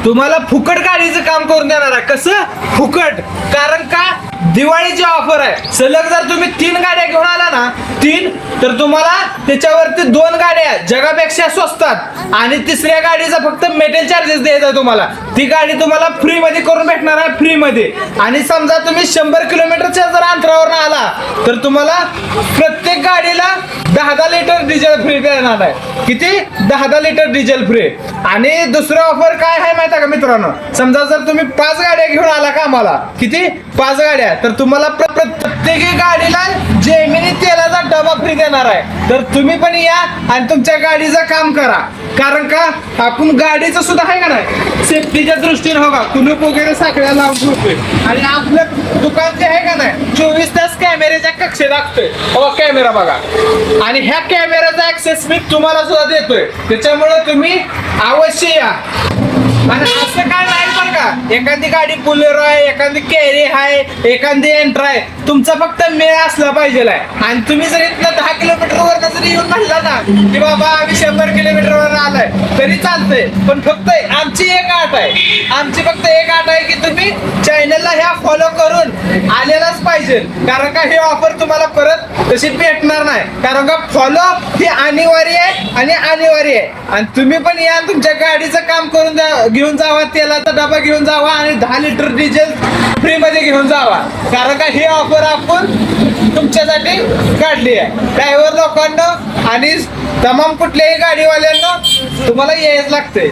तुम्हाला फुकट गाडीचं काम करून देणार आहे. कसं फुकट? कारण का दिवाळीची ऑफर आहे. सलग जर तुम्ही 3 गाड्या घेऊन आला ना, 3, तर तुम्हाला त्याच्यावरती 2 गाड्या जगापेक्षा स्वस्तात आणि तिसऱ्या गाडीचा फक्त मेटेल चार्जेस द्यायचा तुम्हाला. ती गाडी तुम्हाला फ्री मध्ये करून भेटणार आहे, फ्री मध्ये. आणि समजा तुम्ही 100 किलोमीटरच्या जर अंतरावर आला तर तुम्हाला प्रत्येक गाडीला 10 लिटर डिझेल फ्री देणार आहे. किती? 10 लिटर डिझेल फ्री. आणि दुसरं ऑफर काय आहे माहिती आहे का मित्रांनो? समजा जर तुम्ही 5 गाड्या घेऊन आला का आम्हाला, किती? 5 गाड्या, तर तुम्हाला प्रत्येकी गाडीला जेमिनी तेलाचा डबा फ्री देणार आहे. तर तुम्ही पण या आणि तुमच्या गाडीचं काम करा. कारण का आपण गाडीचं सुद्धा आहे का नाही, सेफ्टीच्या दृष्टीने हो का कुलूप वगैरे साखळ्या लावून ठेवतोय. आणि आपलं दुकान जे आहे का नाही 24 तास कॅमेऱ्याच्या कक्षेत लागतोय. हो कॅमेरा बघा. आणि ह्या कॅमेऱ्याचा ऍक्सेस मी तुम्हाला सुद्धा देतोय. त्याच्यामुळे तुम्ही अवश्य या. आणि असं काय नाही बरं का, एखादी गाडी बुलेरो आहे, एखादी कॅरी आहे, एखादी एंट्रा आहे, तुमचा फक्त मेळ असला पाहिजे. आणि तुम्ही जर इथलं 10 किलोमीटरवर जरी येऊन म्हणला ना की बाबा आम्ही 100 किलोमीटरवर आलाय तरी चालतंय. पण फक्त आमची एक अट आहे, आमची फक्त एक अट आहे की तुम्ही चॅनलला ह्या फॉलो करून आलेलाच पाहिजे. कारण का हे ऑफर तुम्हाला परत तशी भेटणार नाही. कारण का फॉलो हे अनिवार्य आहे आणि अनिवार्य आहे. आणि तुम्ही पण या तुमच्या गाडीचं काम करून घेऊन जावा, तेलाचा डबा घेऊन जावा आणि 10 लिटर डिझेल फ्री मध्ये घेऊन जावा. कारण का हे ऑफर आपण तुमच्यासाठी काढली आहे. ड्रायव्हर लोकांना आणि तमाम कुठल्याही गाडीवाल्यांना तुम्हाला यायच लागतंय.